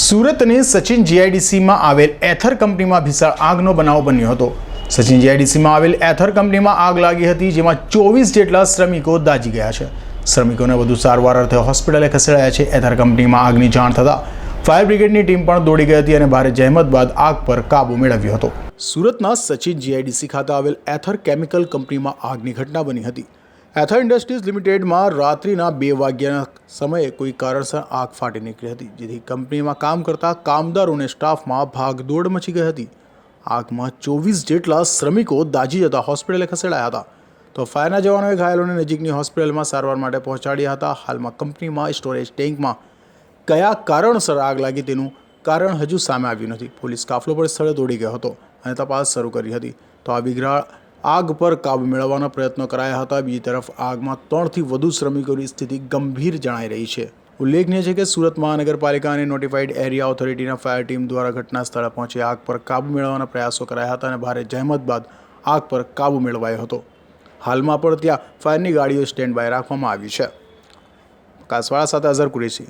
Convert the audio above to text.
સુરતની સચિન જીઆઈડીસીમાં આવેલ એથર કંપનીમાં ભીષણ આગનો બનાવ બન્યો હતો। સચિન જીઆઈડીસીમાં આવેલ એથર કંપનીમાં આગ લાગી હતી, જેમાં 24 જેટલા શ્રમિકો દાઝી ગયા છે। શ્રમિકોને વધુ સારવાર અર્થે હોસ્પિટલે ખસેડાયા છે। એથર કંપનીમાં આગની જાણ થતાં ફાયર બ્રિગેડની ટીમ પણ દોડી ગઈ હતી અને ભારે જહેમત બાદ આગ પર કાબુ મેળવ્યો હતો। સુરતના સચિન જીઆઈડીસી ખાતે આવેલ એથર કેમિકલ કંપનીમાં આગની ઘટના બની હતી। એથર ઇન્ડસ્ટ્રીઝ લિમિટેડમાં રાત્રિના 2 વાગ્યાના સમયે કોઈ કારણસર આગ ફાટી નીકળી હતી, જેથી કંપનીમાં કામ કરતા કામદારો અને સ્ટાફમાં ભાગદોડ મચી ગઈ હતી। આગમાં 24 જેટલા શ્રમિકો દાઝી જતા હોસ્પિટલે ખસેડાયા હતા, તો ફાયરના જવાનોએ ઘાયલોને નજીકની હોસ્પિટલમાં સારવાર માટે પહોંચાડ્યા હતા। હાલમાં કંપનીમાં સ્ટોરેજ ટેન્કમાં કયા કારણસર આગ લાગી તેનું કારણ હજુ સામે આવ્યું નથી। પોલીસ કાફલો પણ સ્થળે દોડી ગયો હતો અને તપાસ શરૂ કરી હતી, તો આ વિકરાળ આગ પર કાબુ મેળવવાના પ્રયત્નો કરાયા હતા। બીજી તરફ આગમાં 3 થી વધુ શ્રમિકોની સ્થિતિ ગંભીર જણાઈ રહી છે। ઉલ્લેખનીય છે કે સુરત મહાનગરપાલિકા અને નોટિફાઈડ એરિયા ઓથોરિટીના ફાયર ટીમ દ્વારા ઘટના સ્થળે પહોંચી આગ પર કાબુ મેળવવાના પ્રયાસો કરાયા હતા અને ભારે જહેમત બાદ આગ પર કાબુ મેળવાયો હતો। હાલમાં પણ ત્યાં ફાયરની ગાડીઓ સ્ટેન્ડ બાય રાખવામાં આવી છે। કાસવાળા સાથે અઝર કુરેશી।